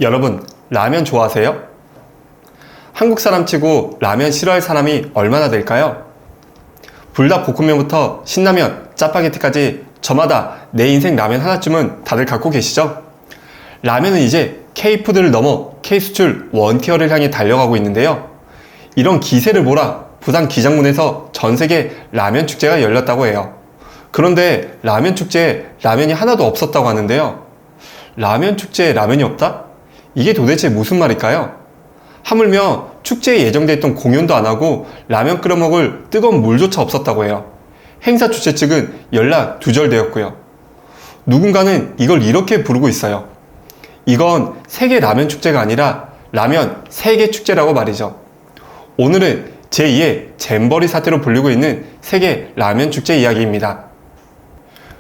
여러분, 라면 좋아하세요? 한국 사람 치고 라면 싫어할 사람이 얼마나 될까요? 불닭볶음면부터 신라면, 짜파게티까지 저마다 내 인생 라면 하나쯤은 다들 갖고 계시죠? 라면은 이제 K푸드를 넘어 K수출 원티어를 향해 달려가고 있는데요. 이런 기세를 몰아 부산 기장군에서 전세계 라면 축제가 열렸다고 해요. 그런데 라면 축제에 라면이 하나도 없었다고 하는데요. 라면 축제에 라면이 없다? 이게 도대체 무슨 말일까요? 하물며 축제에 예정돼 있던 공연도 안 하고 라면 끓여 먹을 뜨거운 물조차 없었다고 해요. 행사 주최 측은 연락 두절되었고요. 누군가는 이걸 이렇게 부르고 있어요. 이건 세계 라면 축제가 아니라 라면 세계 축제라고 말이죠. 오늘은 제2의 잼버리 사태로 불리고 있는 세계 라면 축제 이야기입니다.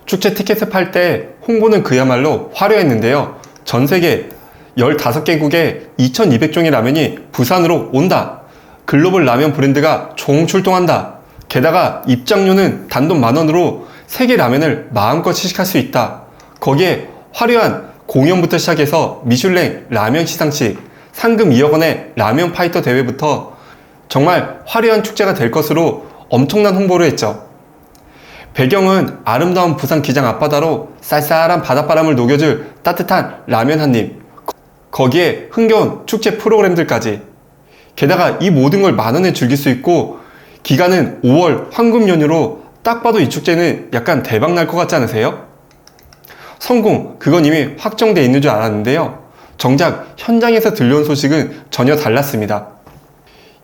축제 티켓을 팔 때 홍보는 그야말로 화려했는데요. 전 세계 15개국에 2200종의 라면이 부산으로 온다. 글로벌 라면 브랜드가 총출동한다. 게다가 입장료는 단돈 10,000원으로 세계 라면을 마음껏 시식할 수 있다. 거기에 화려한 공연부터 시작해서 미슐랭 라면 시상식, 상금 2억 원의 라면 파이터 대회부터 정말 화려한 축제가 될 것으로 엄청난 홍보를 했죠. 배경은 아름다운 부산 기장 앞바다로 쌀쌀한 바닷바람을 녹여줄 따뜻한 라면 한 입. 거기에 흥겨운 축제 프로그램들까지. 게다가 이 모든 걸 10,000원에 즐길 수 있고 기간은 5월 황금 연휴로 딱 봐도 이 축제는 약간 대박 날 것 같지 않으세요? 성공, 그건 이미 확정돼 있는 줄 알았는데요. 정작 현장에서 들려온 소식은 전혀 달랐습니다.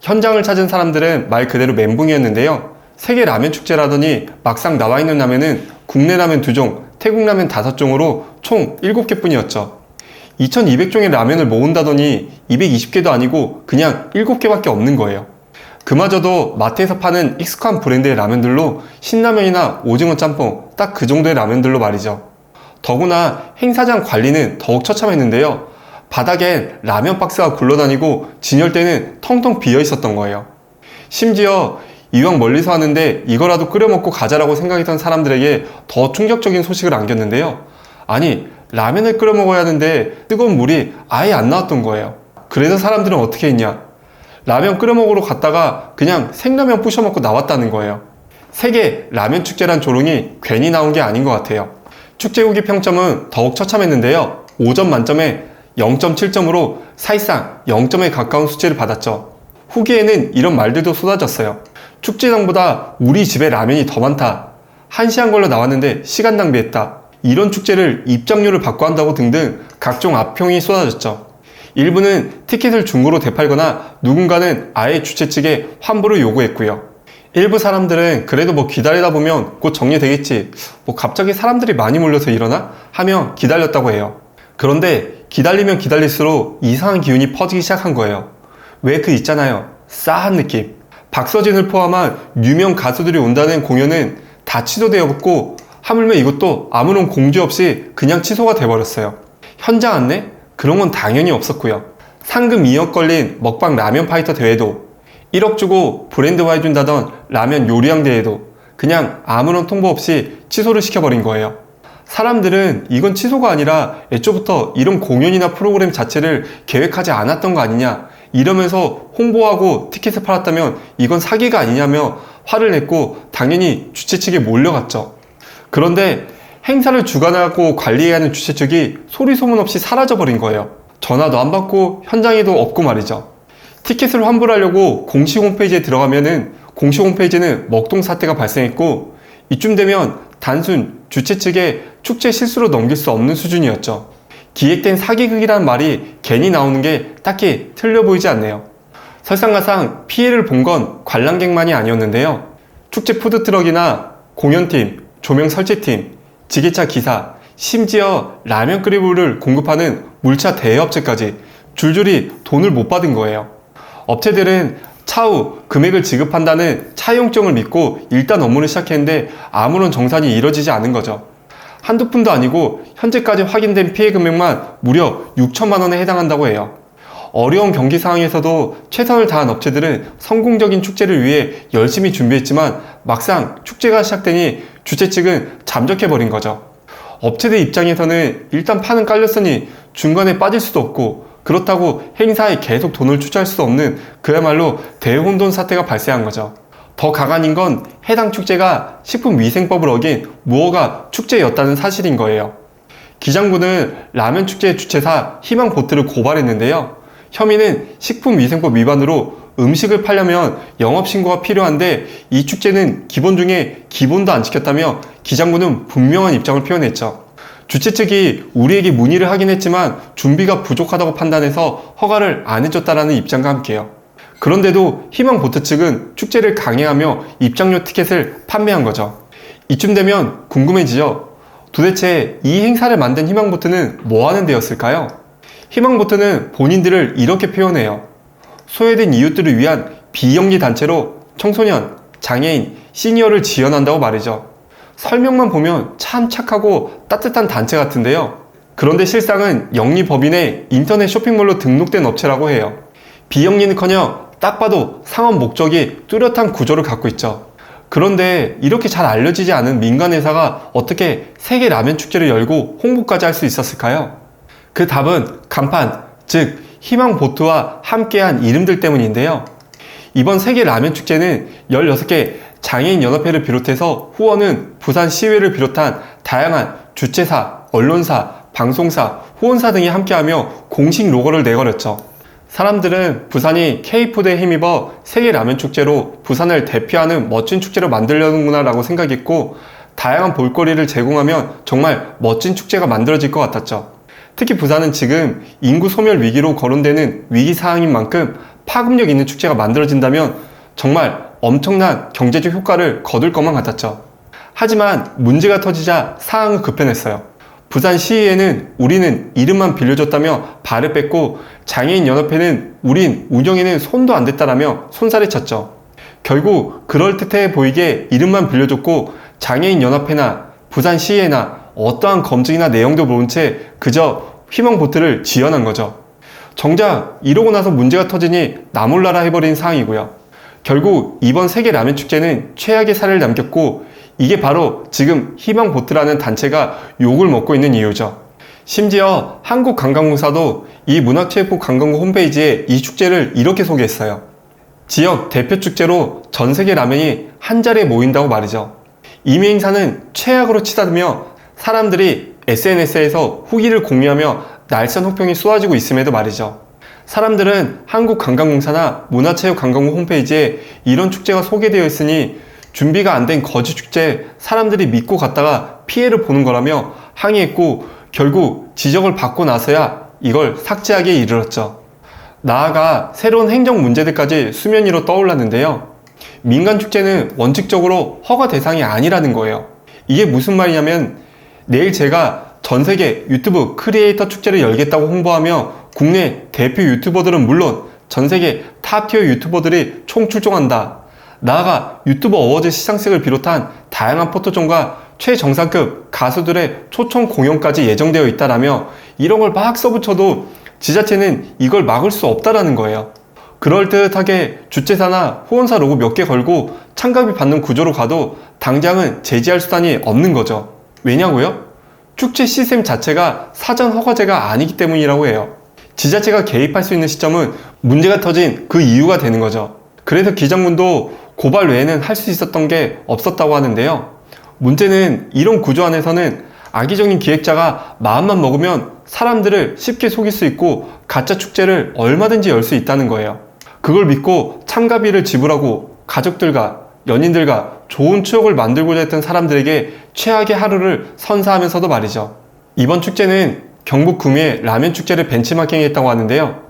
현장을 찾은 사람들은 말 그대로 멘붕이었는데요. 세계 라면 축제라더니 막상 나와 있는 라면은 국내 라면 2종, 태국 라면 5종으로 총 7개 뿐이었죠. 2200종의 라면을 모은다더니 220개도 아니고 그냥 7개밖에 없는 거예요. 그마저도 마트에서 파는 익숙한 브랜드의 라면들로 신라면이나 오징어 짬뽕 딱 그 정도의 라면들로 말이죠. 더구나 행사장 관리는 더욱 처참했는데요. 바닥엔 라면 박스가 굴러다니고 진열대는 텅텅 비어 있었던 거예요. 심지어 이왕 멀리서 하는데 이거라도 끓여 먹고 가자라고 생각했던 사람들에게 더 충격적인 소식을 안겼는데요. 아니, 라면을 끓여 먹어야 하는데 뜨거운 물이 아예 안 나왔던 거예요. 그래서 사람들은 어떻게 했냐? 라면 끓여 먹으러 갔다가 그냥 생라면 부셔 먹고 나왔다는 거예요. 세계 라면 축제란 조롱이 괜히 나온 게 아닌 것 같아요. 축제 후기 평점은 더욱 처참했는데요. 5점 만점에 0.7점으로 사실상 0점에 가까운 수치를 받았죠. 후기에는 이런 말들도 쏟아졌어요. 축제장보다 우리 집에 라면이 더 많다. 1시간 걸려 나왔는데 시간 낭비했다. 이런 축제를 입장료를 받고 한다고 등등 각종 악평이 쏟아졌죠. 일부는 티켓을 중고로 되팔거나 누군가는 아예 주최 측에 환불을 요구했고요. 일부 사람들은 그래도 뭐 기다리다 보면 곧 정리되겠지, 뭐 갑자기 사람들이 많이 몰려서 이러나? 하며 기다렸다고 해요. 그런데 기다리면 기다릴수록 이상한 기운이 퍼지기 시작한 거예요. 왜 그 있잖아요, 싸한 느낌. 박서진을 포함한 유명 가수들이 온다는 공연은 다 취소되었고 하물며 이것도 아무런 공지 없이 그냥 취소가 돼버렸어요. 현장 안내? 그런 건 당연히 없었고요. 상금 2억 걸린 먹방 라면 파이터 대회도, 1억 주고 브랜드화 해준다던 라면 요리왕 대회도 그냥 아무런 통보 없이 취소를 시켜버린 거예요. 사람들은 이건 취소가 아니라 애초부터 이런 공연이나 프로그램 자체를 계획하지 않았던 거 아니냐, 이러면서 홍보하고 티켓을 팔았다면 이건 사기가 아니냐며 화를 냈고 당연히 주최 측에 몰려갔죠. 그런데 행사를 주관하고 관리해야 하는 주최 측이 소리 소문 없이 사라져버린 거예요. 전화도 안 받고 현장에도 없고 말이죠. 티켓을 환불하려고 공식 홈페이지에 들어가면은 공식 홈페이지는 먹통 사태가 발생했고 이쯤 되면 단순 주최 측의 축제 실수로 넘길 수 없는 수준이었죠. 기획된 사기극이라는 말이 괜히 나오는 게 딱히 틀려 보이지 않네요. 설상가상 피해를 본 건 관람객만이 아니었는데요. 축제 푸드트럭이나 공연팀, 조명 설치팀, 지게차 기사, 심지어 라면 끓이물을 공급하는 물차 대여업체까지 줄줄이 돈을 못 받은 거예요. 업체들은 차후 금액을 지급한다는 차용증을 믿고 일단 업무를 시작했는데 아무런 정산이 이뤄지지 않은 거죠. 한두 푼도 아니고 현재까지 확인된 피해 금액만 무려 6천만 원에 해당한다고 해요. 어려운 경기 상황에서도 최선을 다한 업체들은 성공적인 축제를 위해 열심히 준비했지만 막상 축제가 시작되니 주최 측은 잠적해버린 거죠. 업체들 입장에서는 일단 판은 깔렸으니 중간에 빠질 수도 없고, 그렇다고 행사에 계속 돈을 투자할 수 없는 그야말로 대혼돈 사태가 발생한 거죠. 더 가관인 건 해당 축제가 식품위생법을 어긴 무허가 축제였다는 사실인 거예요. 기장군은 라면 축제 주최사 희망보트를 고발했는데요. 혐의는 식품위생법 위반으로 음식을 팔려면 영업신고가 필요한데 이 축제는 기본 중에 기본도 안 지켰다며 기장군은 분명한 입장을 표현했죠. 주최 측이 우리에게 문의를 하긴 했지만 준비가 부족하다고 판단해서 허가를 안 해줬다라는 입장과 함께요. 그런데도 희망보트 측은 축제를 강행하며 입장료 티켓을 판매한 거죠. 이쯤 되면 궁금해지죠. 도대체 이 행사를 만든 희망보트는 뭐 하는 데였을까요? 희망보트는 본인들을 이렇게 표현해요. 소외된 이웃들을 위한 비영리 단체로 청소년, 장애인, 시니어를 지원한다고 말이죠. 설명만 보면 참 착하고 따뜻한 단체 같은데요. 그런데 실상은 영리법인의 인터넷 쇼핑몰로 등록된 업체라고 해요. 비영리는커녕 딱 봐도 상업 목적이 뚜렷한 구조를 갖고 있죠. 그런데 이렇게 잘 알려지지 않은 민간 회사가 어떻게 세계 라면 축제를 열고 홍보까지 할 수 있었을까요? 그 답은 간판, 즉 희망보트와 함께한 이름들 때문인데요. 이번 세계 라면 축제는 16개 장애인연합회를 비롯해서 후원은 부산시의회를 비롯한 다양한 주최사, 언론사, 방송사, 후원사 등이 함께하며 공식 로고를 내걸었죠. 사람들은 부산이 K푸드에 힘입어 세계 라면 축제로 부산을 대표하는 멋진 축제로 만들려는구나 라고 생각했고, 다양한 볼거리를 제공하면 정말 멋진 축제가 만들어질 것 같았죠. 특히 부산은 지금 인구 소멸 위기로 거론되는 위기사항인 만큼 파급력 있는 축제가 만들어진다면 정말 엄청난 경제적 효과를 거둘 것만 같았죠. 하지만 문제가 터지자 상황은 급변했어요. 부산시의회는 우리는 이름만 빌려줬다며 발을 뺐고, 장애인연합회는 우린 운영에는 손도 안 댔다라며 손살을 쳤죠. 결국 그럴듯해 보이게 이름만 빌려줬고 장애인연합회나 부산시의회나 어떠한 검증이나 내용도 모른 채 그저 희망보트를 지원한 거죠. 정작 이러고 나서 문제가 터지니 나몰라라 해버린 상황이고요. 결국 이번 세계 라면 축제는 최악의 사례를 남겼고, 이게 바로 지금 희망보트라는 단체가 욕을 먹고 있는 이유죠. 심지어 한국관광공사도 이 문화체육부관광부 홈페이지에 이 축제를 이렇게 소개했어요. 지역 대표 축제로 전 세계 라면이 한 자리에 모인다고 말이죠. 이미 행사는 최악으로 치닫으며 사람들이 SNS에서 후기를 공유하며 날선 혹평이 쏟아지고 있음에도 말이죠. 사람들은 한국관광공사나 문화체육관광부 홈페이지에 이런 축제가 소개되어 있으니 준비가 안 된 거지 축제 사람들이 믿고 갔다가 피해를 보는 거라며 항의했고, 결국 지적을 받고 나서야 이걸 삭제하기에 이르렀죠. 나아가 새로운 행정 문제들까지 수면 위로 떠올랐는데요. 민간 축제는 원칙적으로 허가 대상이 아니라는 거예요. 이게 무슨 말이냐면, 내일 제가 전세계 유튜브 크리에이터 축제를 열겠다고 홍보하며 국내 대표 유튜버들은 물론 전세계 탑티어 유튜버들이 총출동한다. 나아가 유튜버 어워즈 시상식을 비롯한 다양한 포토존과 최정상급 가수들의 초청 공연까지 예정되어 있다라며 이런 걸 막 써붙여도 지자체는 이걸 막을 수 없다라는 거예요. 그럴듯하게 주최사나 후원사 로고 몇 개 걸고 참가비 받는 구조로 가도 당장은 제지할 수단이 없는 거죠. 왜냐고요? 축제 시스템 자체가 사전 허가제가 아니기 때문이라고 해요. 지자체가 개입할 수 있는 시점은 문제가 터진 그 이유가 되는 거죠. 그래서 기장군도 고발 외에는 할 수 있었던 게 없었다고 하는데요. 문제는 이런 구조 안에서는 악의적인 기획자가 마음만 먹으면 사람들을 쉽게 속일 수 있고 가짜 축제를 얼마든지 열 수 있다는 거예요. 그걸 믿고 참가비를 지불하고 가족들과 연인들과 좋은 추억을 만들고자 했던 사람들에게 최악의 하루를 선사하면서도 말이죠. 이번 축제는 경북 구미의 라면 축제를 벤치마킹했다고 하는데요.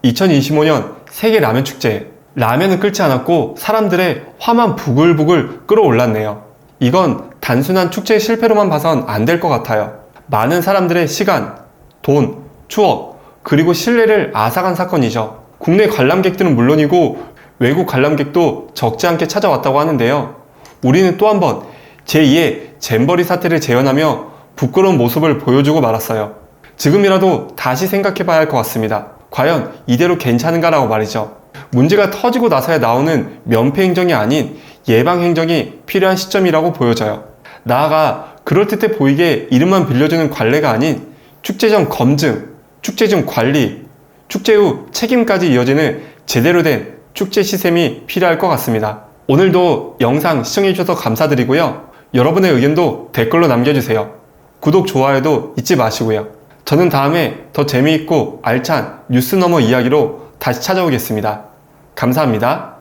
2025년 세계 라면 축제, 라면은 끓지 않았고 사람들의 화만 부글부글 끓어올랐네요. 이건 단순한 축제의 실패로만 봐선 안 될 것 같아요. 많은 사람들의 시간, 돈, 추억, 그리고 신뢰를 앗아간 사건이죠. 국내 관람객들은 물론이고 외국 관람객도 적지 않게 찾아왔다고 하는데요. 우리는 또 한 번 제2의 잼버리 사태를 재현하며 부끄러운 모습을 보여주고 말았어요. 지금이라도 다시 생각해봐야 할 것 같습니다. 과연 이대로 괜찮은가라고 말이죠. 문제가 터지고 나서야 나오는 면피 행정이 아닌 예방 행정이 필요한 시점이라고 보여져요. 나아가 그럴듯해 보이게 이름만 빌려주는 관례가 아닌 축제 전 검증, 축제 중 관리, 축제 후 책임까지 이어지는 제대로 된 축제 시스템이 필요할 것 같습니다. 오늘도 영상 시청해주셔서 감사드리고요. 여러분의 의견도 댓글로 남겨주세요. 구독, 좋아요도 잊지 마시고요. 저는 다음에 더 재미있고 알찬 뉴스 너머 이야기로 다시 찾아오겠습니다. 감사합니다.